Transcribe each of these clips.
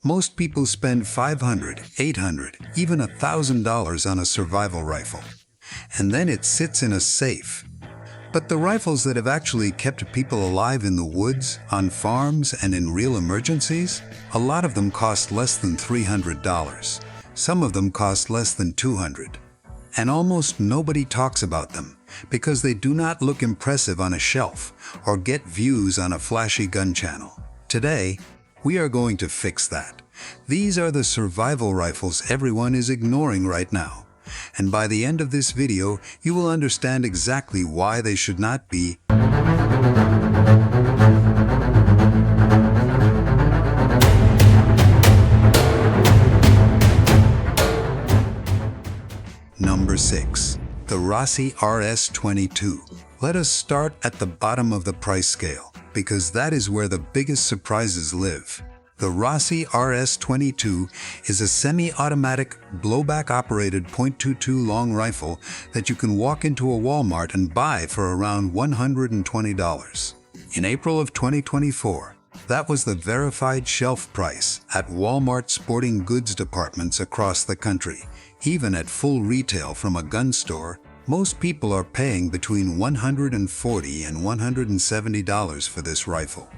Most people spend $500, $800, even $1,000 on a survival rifle. And then it sits in a safe. But the rifles that have actually kept people alive in the woods, on farms, and in real emergencies, a lot of them cost less than $300. Some of them cost less than $200. And almost nobody talks about them because they do not look impressive on a shelf or get views on a flashy gun channel. Today, we are going to fix that. These are the survival rifles everyone is ignoring right now. And by the end of this video, you will understand exactly why they should not be. Number 6. The Rossi RS22. Let us start at the bottom of the price scale, because that is where the biggest surprises live. The Rossi RS22 is a semi-automatic, blowback-operated .22 long rifle that you can walk into a Walmart and buy for around $120. In April of 2024, that was the verified shelf price at Walmart sporting goods departments across the country. Even at full retail from a gun store, most people are paying between $140 and $170 for this rifle.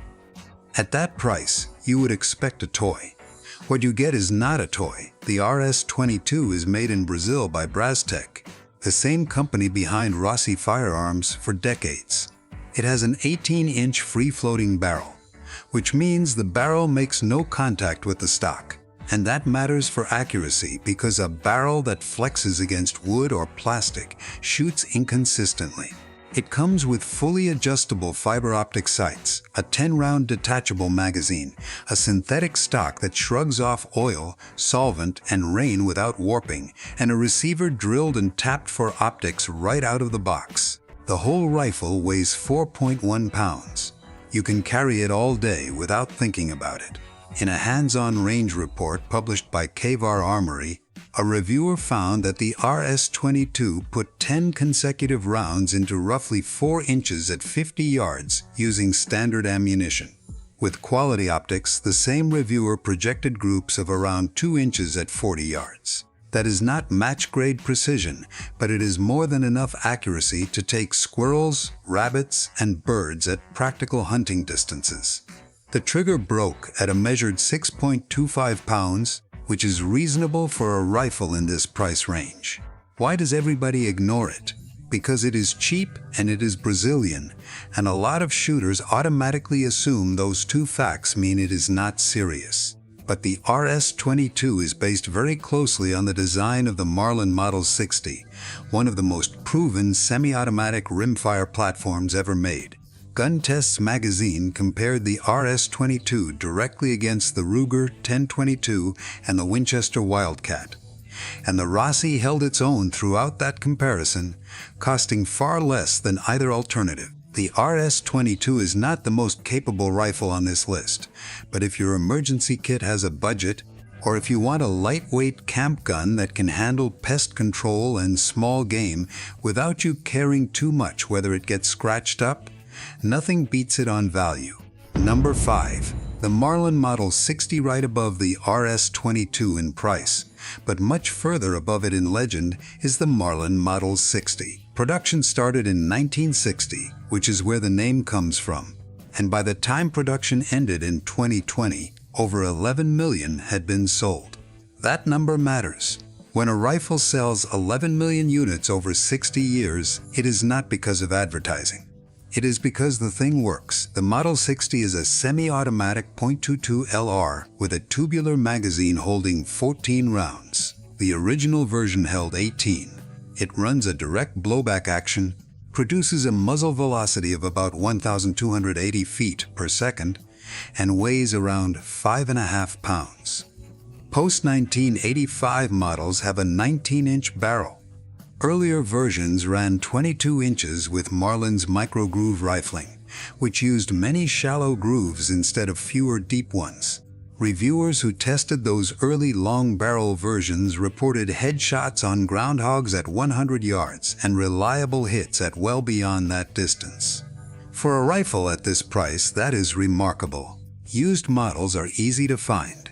At that price, you would expect a toy. What you get is not a toy. The RS22 is made in Brazil by Brastek, the same company behind Rossi firearms for decades. It has an 18-inch free-floating barrel, which means the barrel makes no contact with the stock. And that matters for accuracy because a barrel that flexes against wood or plastic shoots inconsistently. It comes with fully adjustable fiber optic sights, a 10-round detachable magazine, a synthetic stock that shrugs off oil, solvent, and rain without warping, and a receiver drilled and tapped for optics right out of the box. The whole rifle weighs 4.1 pounds. You can carry it all day without thinking about it. In a hands-on range report published by Kavar Armory, a reviewer found that the RS22 put 10 consecutive rounds into roughly 4 inches at 50 yards using standard ammunition. With quality optics, the same reviewer projected groups of around 2 inches at 40 yards. That is not match-grade precision, but it is more than enough accuracy to take squirrels, rabbits, and birds at practical hunting distances. The trigger broke at a measured 6.25 pounds, which is reasonable for a rifle in this price range. Why does everybody ignore it? Because it is cheap and it is Brazilian, and a lot of shooters automatically assume those two facts mean it is not serious. But the RS22 is based very closely on the design of the Marlin Model 60, one of the most proven semi-automatic rimfire platforms ever made. Gun Tests magazine compared the RS22 directly against the Ruger 1022 and the Winchester Wildcat. And the Rossi held its own throughout that comparison, costing far less than either alternative. The RS22 is not the most capable rifle on this list, but if your emergency kit has a budget, or if you want a lightweight camp gun that can handle pest control and small game without you caring too much whether it gets scratched up, nothing beats it on value. Number 5. The Marlin Model 60, right above the RS22 in price, but much further above it in legend, is the Marlin Model 60. Production started in 1960, which is where the name comes from. And by the time production ended in 2020, over 11 million had been sold. That number matters. When a rifle sells 11 million units over 60 years, it is not because of advertising. It is because the thing works. The Model 60 is a semi-automatic .22 LR with a tubular magazine holding 14 rounds. The original version held 18. It runs a direct blowback action, produces a muzzle velocity of about 1,280 feet per second, and weighs around 5.5 pounds. Post-1985 models have a 19-inch barrel. Earlier versions ran 22 inches with Marlin's microgroove rifling, which used many shallow grooves instead of fewer deep ones. Reviewers who tested those early long barrel versions reported headshots on groundhogs at 100 yards and reliable hits at well beyond that distance. For a rifle at this price, that is remarkable. Used models are easy to find.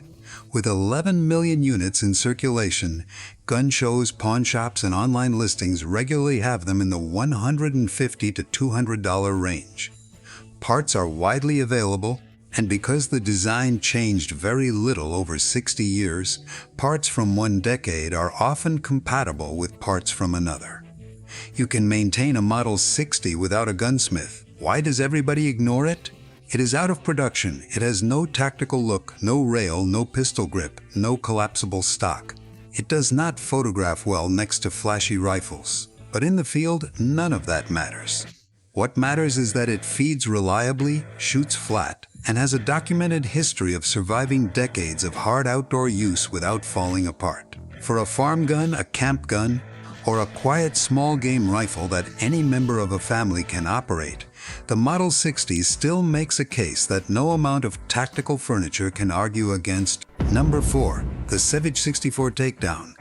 With 11 million units in circulation, gun shows, pawn shops, and online listings regularly have them in the $150 to $200 range. Parts are widely available, and because the design changed very little over 60 years, parts from one decade are often compatible with parts from another. You can maintain a Model 60 without a gunsmith. Why does everybody ignore it? It is out of production. It has no tactical look, no rail, no pistol grip, no collapsible stock. It does not photograph well next to flashy rifles. But in the field, none of that matters. What matters is that it feeds reliably, shoots flat, and has a documented history of surviving decades of hard outdoor use without falling apart. For a farm gun, a camp gun, or a quiet small game rifle that any member of a family can operate, the Model 60 still makes a case that no amount of tactical furniture can argue against. Number 4. The Savage 64 Takedown.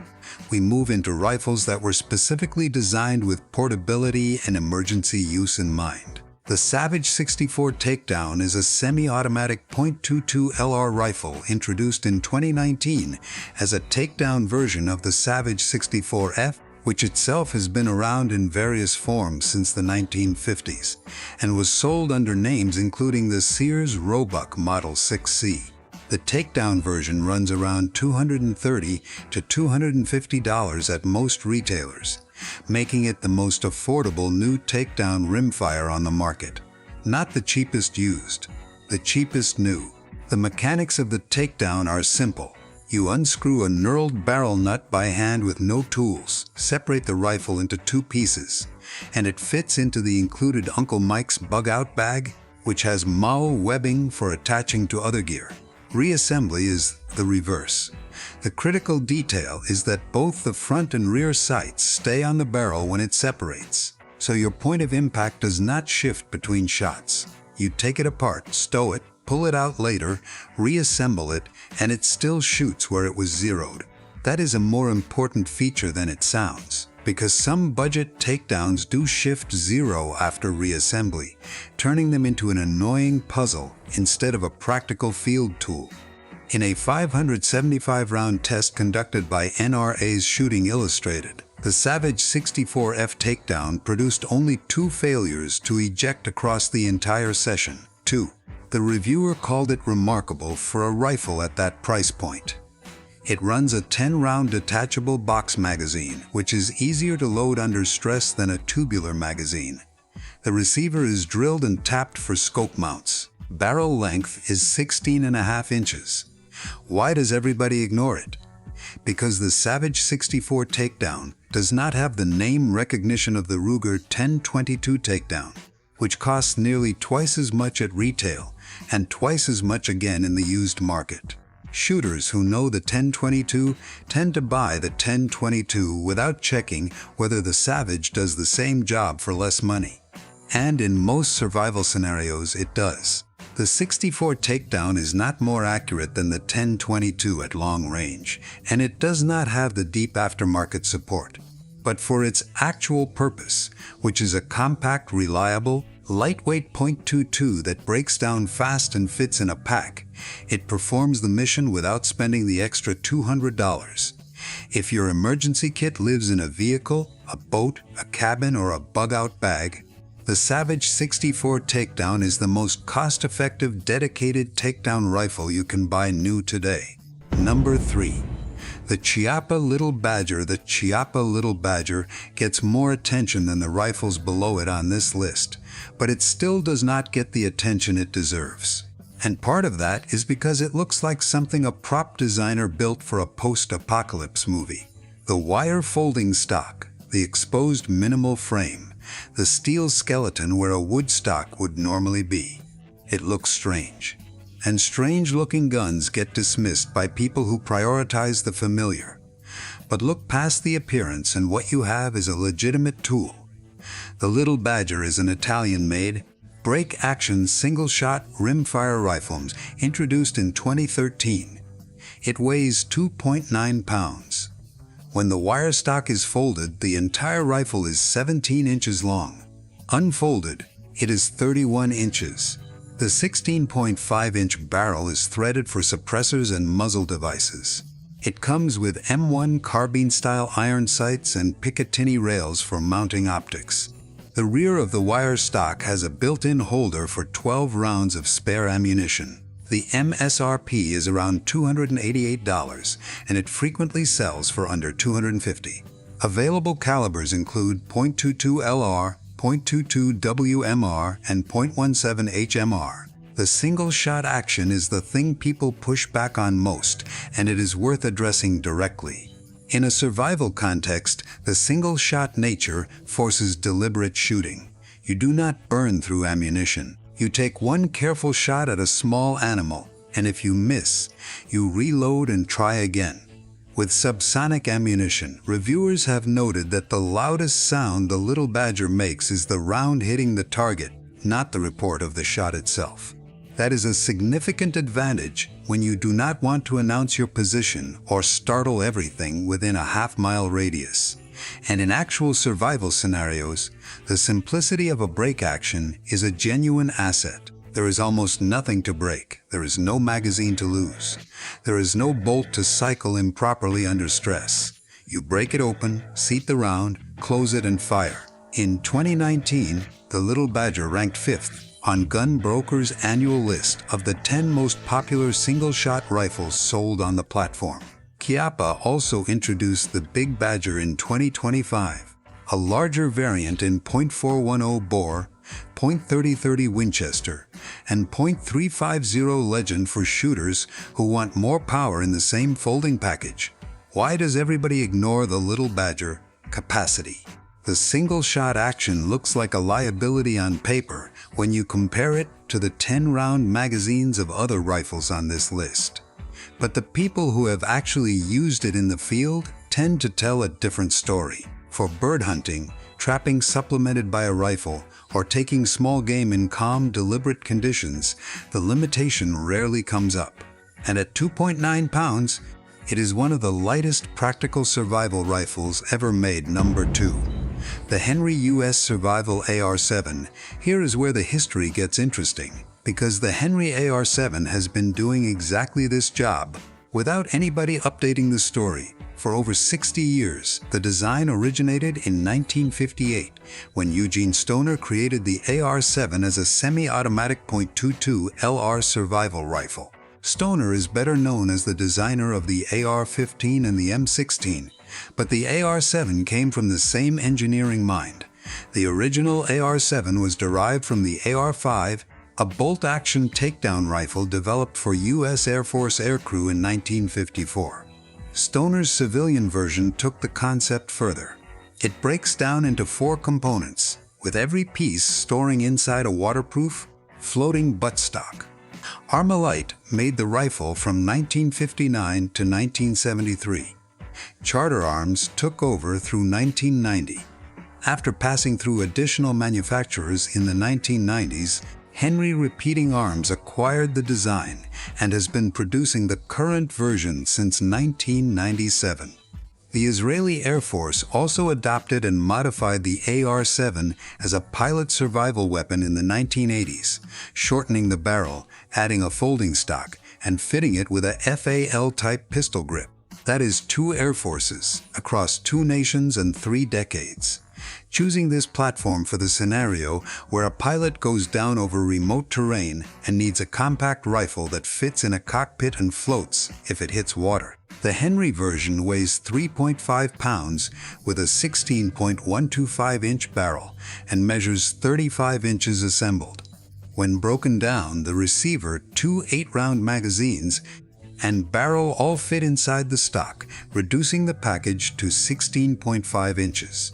We move into rifles that were specifically designed with portability and emergency use in mind. The Savage 64 Takedown is a semi-automatic .22 LR rifle introduced in 2019 as a takedown version of the Savage 64F, which itself has been around in various forms since the 1950s and was sold under names including the Sears Roebuck Model 6C. The takedown version runs around $230 to $250 at most retailers, making it the most affordable new takedown rimfire on the market. Not the cheapest used, the cheapest new. The mechanics of the takedown are simple. You unscrew a knurled barrel nut by hand with no tools, separate the rifle into 2 pieces, and it fits into the included Uncle Mike's bug-out bag, which has MAO webbing for attaching to other gear. Reassembly is the reverse. The critical detail is that both the front and rear sights stay on the barrel when it separates, so your point of impact does not shift between shots. You take it apart, stow it, pull it out later, reassemble it, and it still shoots where it was zeroed. That is a more important feature than it sounds, because some budget takedowns do shift zero after reassembly, turning them into an annoying puzzle instead of a practical field tool. In a 575-round test conducted by NRA's Shooting Illustrated, the Savage 64F takedown produced only 2 failures to eject across the entire session. 2. The reviewer called it remarkable for a rifle at that price point. It runs a 10-round detachable box magazine, which is easier to load under stress than a tubular magazine. The receiver is drilled and tapped for scope mounts. Barrel length is 16.5 inches. Why does everybody ignore it? Because the Savage 64 takedown does not have the name recognition of the Ruger 1022 takedown, which costs nearly twice as much at retail and twice as much again in the used market. Shooters who know the 1022 tend to buy the 1022 without checking whether the Savage does the same job for less money. And in most survival scenarios, it does. The 64 takedown is not more accurate than the 1022 at long range, and it does not have the deep aftermarket support. But for its actual purpose, which is a compact, reliable, lightweight .22 that breaks down fast and fits in a pack, it performs the mission without spending the extra $200. If your emergency kit lives in a vehicle, a boat, a cabin, or a bug-out bag, the Savage 64 Takedown is the most cost-effective dedicated takedown rifle you can buy new today. Number 3. The Chiappa Little Badger. The Chiappa Little Badger gets more attention than the rifles below it on this list, but it still does not get the attention it deserves. And part of that is because it looks like something a prop designer built for a post-apocalypse movie. The wire folding stock, the exposed minimal frame, the steel skeleton where a wood stock would normally be. It looks strange. And strange-looking guns get dismissed by people who prioritize the familiar. But look past the appearance and what you have is a legitimate tool. The Little Badger is an Italian-made, break-action single-shot rimfire rifle introduced in 2013. It weighs 2.9 pounds. When the wire stock is folded, the entire rifle is 17 inches long. Unfolded, it is 31 inches. The 16.5-inch barrel is threaded for suppressors and muzzle devices. It comes with M1 carbine-style iron sights and Picatinny rails for mounting optics. The rear of the wire stock has a built-in holder for 12 rounds of spare ammunition. The MSRP is around $288, and it frequently sells for under $250. Available calibers include .22 LR, .22 WMR, and .17 HMR. The single-shot action is the thing people push back on most, and it is worth addressing directly. In a survival context, the single-shot nature forces deliberate shooting. You do not burn through ammunition. You take one careful shot at a small animal, and if you miss, you reload and try again. With subsonic ammunition, reviewers have noted that the loudest sound the Little Badger makes is the round hitting the target, not the report of the shot itself. That is a significant advantage when you do not want to announce your position or startle everything within a half-mile radius. And in actual survival scenarios, the simplicity of a break action is a genuine asset. There is almost nothing to break. There is no magazine to lose. There is no bolt to cycle improperly under stress. You break it open, seat the round, close it, and fire. In 2019, the Little Badger ranked 5th on Gun Broker's annual list of the 10 most popular single-shot rifles sold on the platform. Chiappa also introduced the Big Badger in 2025, a larger variant in .410 bore, .3030 Winchester, and .350 Legend for shooters who want more power in the same folding package. Why does everybody ignore the Little Badger? Capacity. The single-shot action looks like a liability on paper when you compare it to the 10-round magazines of other rifles on this list. But the people who have actually used it in the field tend to tell a different story. For bird hunting, trapping supplemented by a rifle, or taking small game in calm, deliberate conditions, the limitation rarely comes up. And at 2.9 pounds, it is one of the lightest practical survival rifles ever made. Number 2. The Henry US Survival AR7. Here is where the history gets interesting, because the Henry AR7 has been doing exactly this job without anybody updating the story. For over 60 years, the design originated in 1958 when Eugene Stoner created the AR7 as a semi-automatic .22 LR survival rifle. Stoner is better known as the designer of the AR-15 and the M16, but the AR-7 came from the same engineering mind. The original AR-7 was derived from the AR-5, a bolt-action takedown rifle developed for US Air Force aircrew in 1954. Stoner's civilian version took the concept further. It breaks down into 4 components, with every piece storing inside a waterproof, floating buttstock. Armalite made the rifle from 1959 to 1973. Charter Arms took over through 1990. After passing through additional manufacturers in the 1990s, Henry Repeating Arms acquired the design and has been producing the current version since 1997. The Israeli Air Force also adopted and modified the AR-7 as a pilot survival weapon in the 1980s, shortening the barrel, adding a folding stock, and fitting it with a FAL-type pistol grip. That is 2 air forces across 2 nations and 3 decades. Choosing this platform for the scenario where a pilot goes down over remote terrain and needs a compact rifle that fits in a cockpit and floats if it hits water. The Henry version weighs 3.5 pounds with a 16.125-inch barrel and measures 35 inches assembled. When broken down, the receiver, 2 8-round magazines, and barrel all fit inside the stock, reducing the package to 16.5 inches.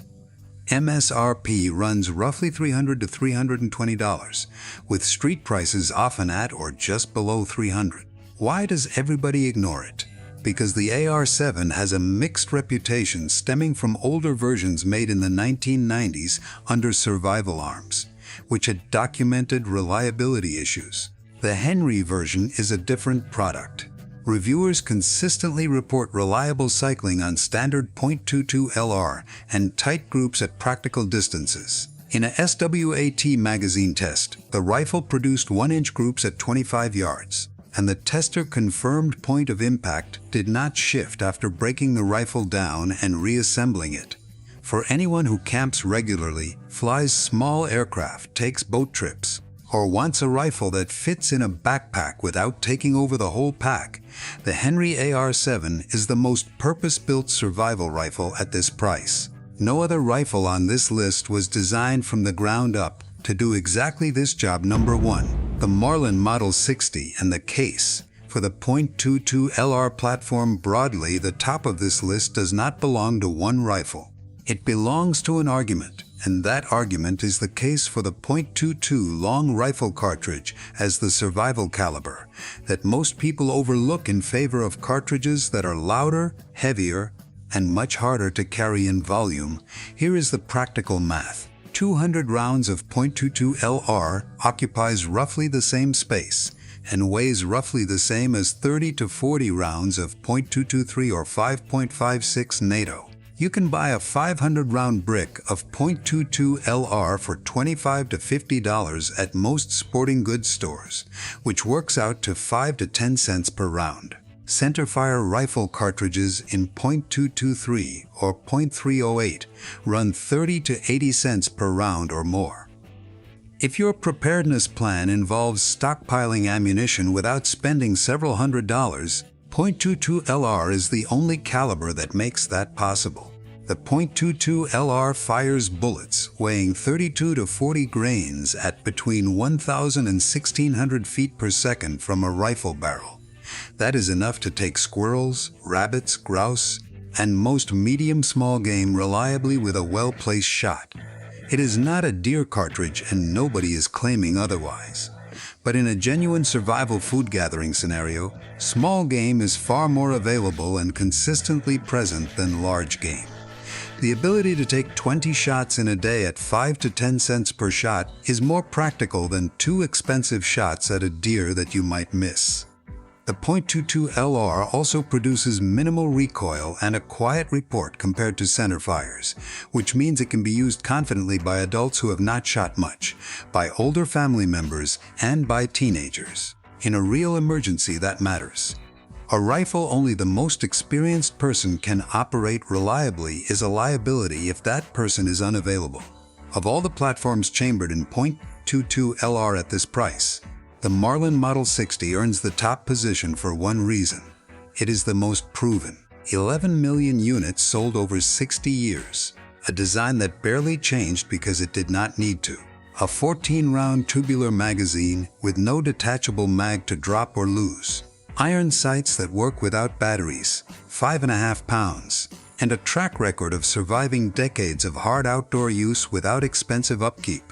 MSRP runs roughly $300 to $320, with street prices often at or just below $300. Why does everybody ignore it? Because the AR-7 has a mixed reputation stemming from older versions made in the 1990s under Survival Arms, which had documented reliability issues. The Henry version is a different product. Reviewers consistently report reliable cycling on standard .22 LR and tight groups at practical distances. In a SWAT magazine test, the rifle produced 1-inch groups at 25 yards, and the tester confirmed point of impact did not shift after breaking the rifle down and reassembling it. For anyone who camps regularly, flies small aircraft, takes boat trips, or wants a rifle that fits in a backpack without taking over the whole pack, the Henry AR7 is the most purpose-built survival rifle at this price. No other rifle on this list was designed from the ground up to do exactly this job. Number 1. The Marlin Model 60 and the case. For the .22 LR platform broadly, the top of this list does not belong to one rifle. It belongs to an argument, and that argument is the case for the .22 long rifle cartridge as the survival caliber that most people overlook in favor of cartridges that are louder, heavier, and much harder to carry in volume. Here is the practical math. 200 rounds of .22 LR occupies roughly the same space and weighs roughly the same as 30 to 40 rounds of .223 or 5.56 NATO. You can buy a 500-round brick of .22 LR for $25 to $50 at most sporting goods stores, which works out to 5 to 10 cents per round. Centerfire rifle cartridges in .223 or .308 run 30 to 80 cents per round or more. If your preparedness plan involves stockpiling ammunition without spending several $100s, .22 LR is the only caliber that makes that possible. The .22 LR fires bullets weighing 32 to 40 grains at between 1,000 and 1,600 feet per second from a rifle barrel. That is enough to take squirrels, rabbits, grouse, and most medium-small game reliably with a well-placed shot. It is not a deer cartridge, and nobody is claiming otherwise. But in a genuine survival food gathering scenario, small game is far more available and consistently present than large game. The ability to take 20 shots in a day at 5 to 10 cents per shot is more practical than 2 expensive shots at a deer that you might miss. The .22 LR also produces minimal recoil and a quiet report compared to centerfires, which means it can be used confidently by adults who have not shot much, by older family members, and by teenagers. In a real emergency, that matters. A rifle only the most experienced person can operate reliably is a liability if that person is unavailable. Of all the platforms chambered in .22 LR at this price, the Marlin Model 60 earns the top position for one reason. It is the most proven. 11 million units sold over 60 years. A design that barely changed because it did not need to. A 14-round tubular magazine with no detachable mag to drop or lose. Iron sights that work without batteries, 5.5 pounds. And a track record of surviving decades of hard outdoor use without expensive upkeep.